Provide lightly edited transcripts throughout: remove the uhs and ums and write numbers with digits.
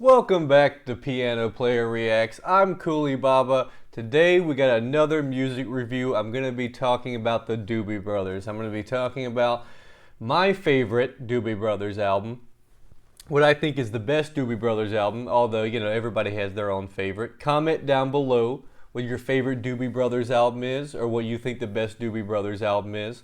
Welcome back to Piano Player Reacts. I'm Cooley Baba. Today we got another music review. I'm going to be talking about the Doobie Brothers. I'm going to be talking about my favorite Doobie Brothers album. What I think is the best Doobie Brothers album, although, everybody has their own favorite. Comment down below what your favorite Doobie Brothers album is, or what you think the best Doobie Brothers album is.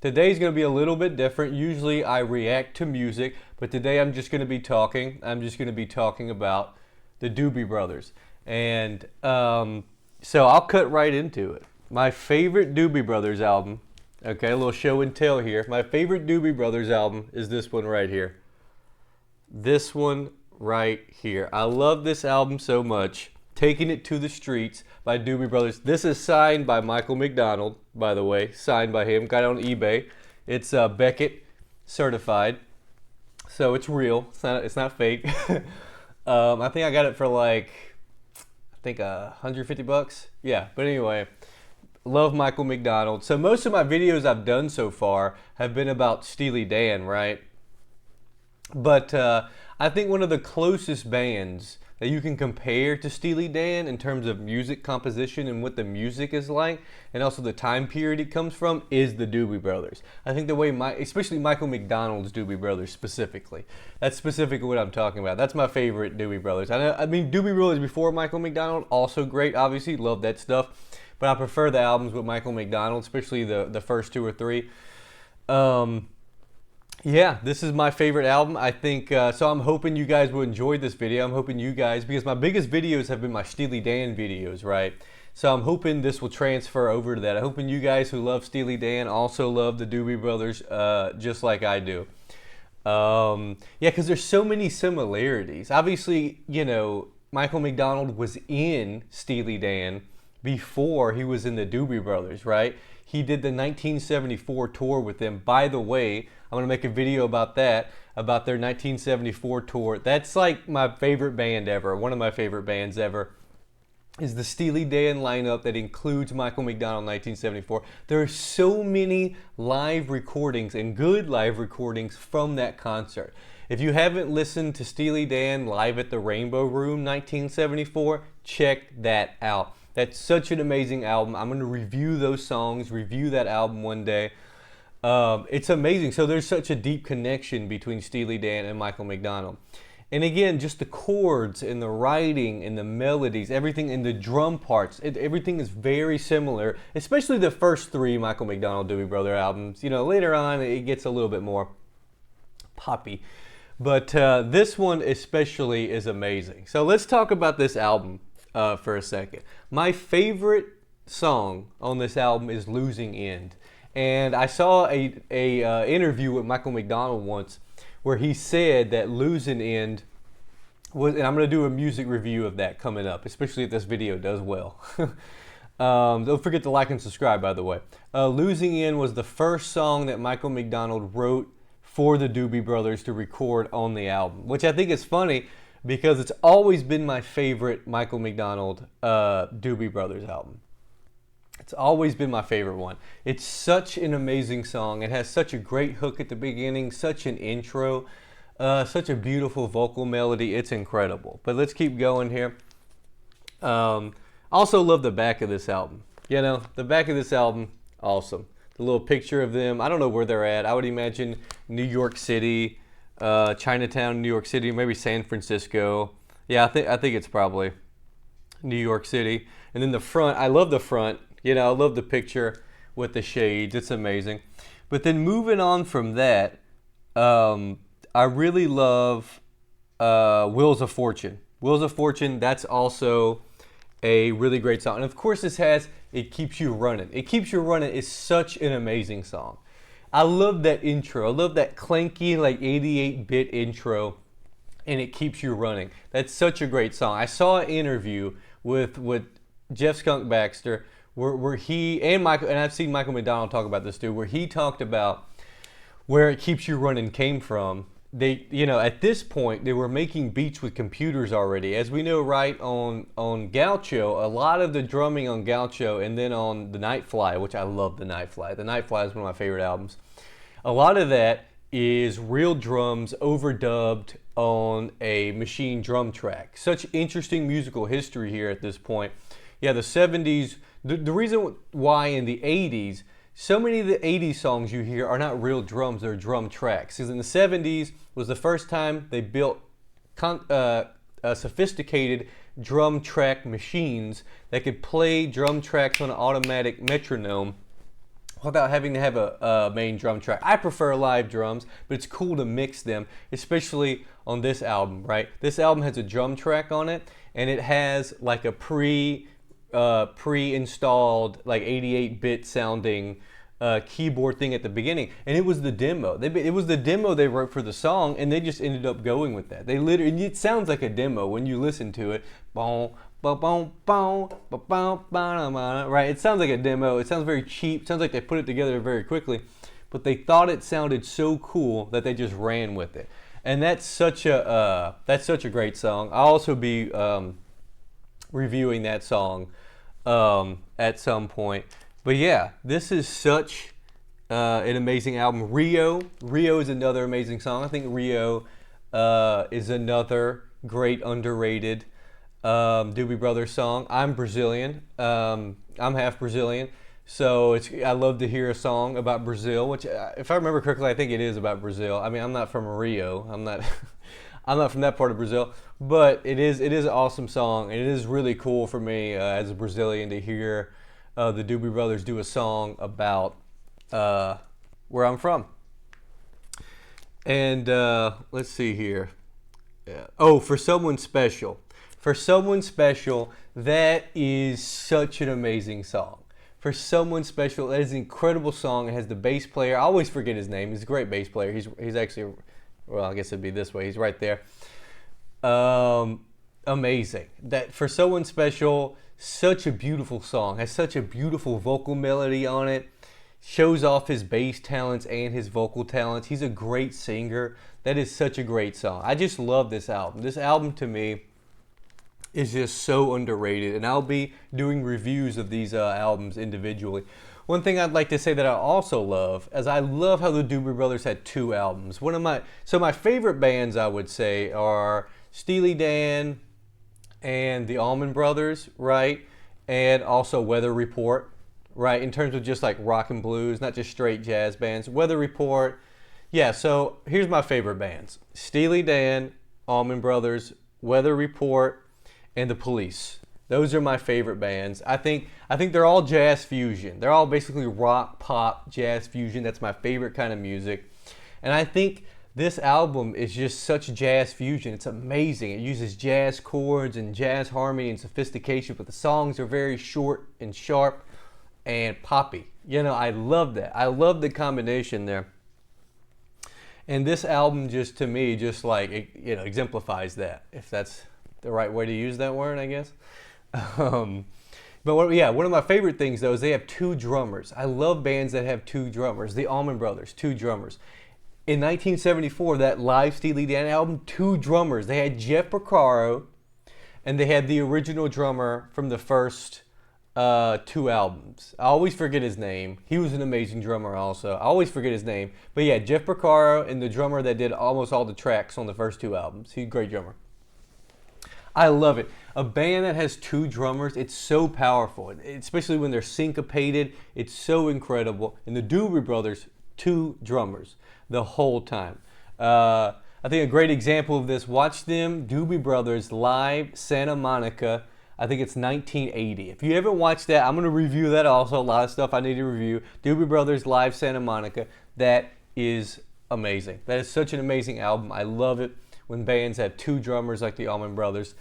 Today's going to be a little bit different. Usually I react to music, but today I'm just going to be talking. I'm just going to be talking about the Doobie Brothers. And so I'll cut right into it. My favorite Doobie Brothers album, okay, a little show and tell here. My favorite Doobie Brothers album is this one right here. This one right here. I love this album so much. Taking It to the Streets by Doobie Brothers. This is signed by Michael McDonald, by the way. Signed by him. Got it on eBay. It's Beckett certified. So it's real. It's not fake. I think I got it for like, $150. Yeah, but anyway. Love Michael McDonald. So most of my videos I've done so far have been about Steely Dan, right? But I think one of the closest bands that you can compare to Steely Dan in terms of music composition and what the music is like, and also the time period it comes from, is the Doobie Brothers. I think the way especially Michael McDonald's Doobie Brothers specifically. That's specifically what I'm talking about. That's my favorite Doobie Brothers. I mean, Doobie Brothers before Michael McDonald, also great, obviously, love that stuff. But I prefer the albums with Michael McDonald, especially the first two or three. Yeah, this is my favorite album. I think, so I'm hoping you guys will enjoy this video. I'm hoping you guys, because my biggest videos have been my Steely Dan videos, right? So I'm hoping this will transfer over to that. I'm hoping you guys who love Steely Dan also love the Doobie Brothers just like I do. Yeah, because there's so many similarities. Obviously, Michael McDonald was in Steely Dan before he was in the Doobie Brothers, right? He did the 1974 tour with them. By the way, I'm going to make a video about that, about their 1974 tour. That's like my favorite band ever. One of my favorite bands ever is the Steely Dan lineup that includes Michael McDonald 1974. There are so many live recordings and good live recordings from that concert. If you haven't listened to Steely Dan live at the Rainbow Room 1974, check that out. That's such an amazing album. I'm going to review those songs, review that album one day. It's amazing. So there's such a deep connection between Steely Dan and Michael McDonald. And again, just the chords and the writing and the melodies, everything, and the drum parts, everything is very similar, especially the first three Michael McDonald Doobie Brother albums. Later on it gets a little bit more poppy. But this one especially is amazing. So let's talk about this album for a second. My favorite song on this album is Losing End. And I saw a interview with Michael McDonald once where he said that Losing End was, and I'm going to do a music review of that coming up, especially if this video does well. Don't forget to like and subscribe, by the way. Losing End was the first song that Michael McDonald wrote for the Doobie Brothers to record on the album, which I think is funny because it's always been my favorite Michael McDonald Doobie Brothers album. It's always been my favorite one. It's such an amazing song. It has such a great hook at the beginning, such an intro, such a beautiful vocal melody. It's incredible. But let's keep going here. Also love the back of this album. The back of this album, awesome. The little picture of them. I don't know where they're at. I would imagine New York City, Chinatown, New York City, maybe San Francisco. Yeah, I think it's probably New York City. And then the front, I love the front. I love the picture with the shades. It's amazing. But then moving on from that, I really love Wheels of Fortune. Wheels of Fortune, that's also a really great song. And of course this has It Keeps You Running. It Keeps You Running is such an amazing song. I love that intro. I love that clanky, like 88-bit intro, and It Keeps You Running. That's such a great song. I saw an interview with Jeff Skunk Baxter where he and Michael, and I've seen Michael McDonald talk about this too, where he talked about where It Keeps You Running came from. They, at this point, they were making beats with computers already. As we know, right, on Gaucho, a lot of the drumming on Gaucho and then on the Nightfly, which I love the Nightfly. The Nightfly is one of my favorite albums. A lot of that is real drums overdubbed on a machine drum track. Such interesting musical history here at this point. Yeah, the 70s, the reason why in the 80s, so many of the 80s songs you hear are not real drums, they're drum tracks. Because in the 70s was the first time they built sophisticated drum track machines that could play drum tracks on an automatic metronome without having to have a main drum track. I prefer live drums, but it's cool to mix them, especially on this album, right? This album has a drum track on it, and it has like a pre-installed like 88-bit sounding keyboard thing at the beginning, and it was the demo. It was the demo they wrote for the song, and they just ended up going with that. They literally, it sounds like a demo when you listen to it. Boom, boom, boom, boom, boom, right? It sounds like a demo. It sounds very cheap. It sounds like they put it together very quickly, but they thought it sounded so cool that they just ran with it. And that's such a great song. I'll also be reviewing that song at some point. But yeah, this is such an amazing album. Rio is another amazing song. I think Rio is another great underrated Doobie Brothers song. I'm Brazilian. I'm half Brazilian, so I love to hear a song about Brazil. Which, if I remember correctly, I think it is about Brazil. I mean, I'm not from Rio. I'm not from that part of Brazil, but it is an awesome song, and it is really cool for me as a Brazilian to hear the Doobie Brothers do a song about where I'm from. And let's see here. Oh, For Someone Special. For Someone Special, that is such an amazing song. For Someone Special, that is an incredible song. It has the bass player. I always forget his name. He's a great bass player. He's actually, well, I guess it'd be this way. He's right there. Amazing. That For Someone Special, such a beautiful song. Has such a beautiful vocal melody on it. Shows off his bass talents and his vocal talents. He's a great singer. That is such a great song. I just love this album. This album to me is just so underrated, and I'll be doing reviews of these albums individually. One thing I'd like to say that I also love is I love how the Doobie Brothers had two albums. My favorite bands, I would say, are Steely Dan and the Allman Brothers, right? And also Weather Report, right? In terms of just like rock and blues, not just straight jazz bands. Weather Report, yeah, so here's my favorite bands. Steely Dan, Allman Brothers, Weather Report, and The Police. Those are my favorite bands. I think they're all jazz fusion. They're all basically rock, pop, jazz fusion. That's my favorite kind of music. And I think this album is just such jazz fusion. It's amazing. It uses jazz chords and jazz harmony and sophistication, but the songs are very short and sharp and poppy. You know, I love that. I love the combination there. And this album just, to me, just like, you know, exemplifies that, if that's the right way to use that word, I guess. But one of my favorite things though is they have two drummers. I love bands that have two drummers. The Allman Brothers, two drummers. In 1974, that live Steely Dan album, two drummers. They had Jeff Porcaro, and they had the original drummer from the first two albums. I always forget his name. He was an amazing drummer also. I always forget his name. But yeah, Jeff Porcaro and the drummer that did almost all the tracks on the first two albums. He's a great drummer. I love it. A band that has two drummers, it's so powerful, especially when they're syncopated. It's so incredible. And the Doobie Brothers, two drummers the whole time. I think a great example of this, watch them, Doobie Brothers, live Santa Monica. I think it's 1980. If you haven't watched that, I'm going to review that also. A lot of stuff I need to review. Doobie Brothers, live Santa Monica. That is amazing. That is such an amazing album. I love it when bands have two drummers like the Allman Brothers.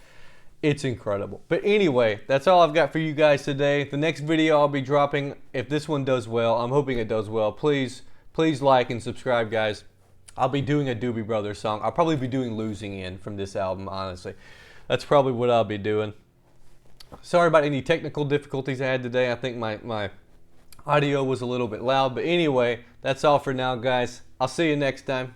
It's incredible. But anyway, that's all I've got for you guys today. The next video I'll be dropping, if this one does well, I'm hoping it does well, please like and subscribe, guys. I'll be doing a Doobie Brothers song. I'll probably be doing Losing In from this album, honestly. That's probably what I'll be doing. Sorry about any technical difficulties I had today. I think my audio was a little bit loud. But anyway, that's all for now, guys. I'll see you next time.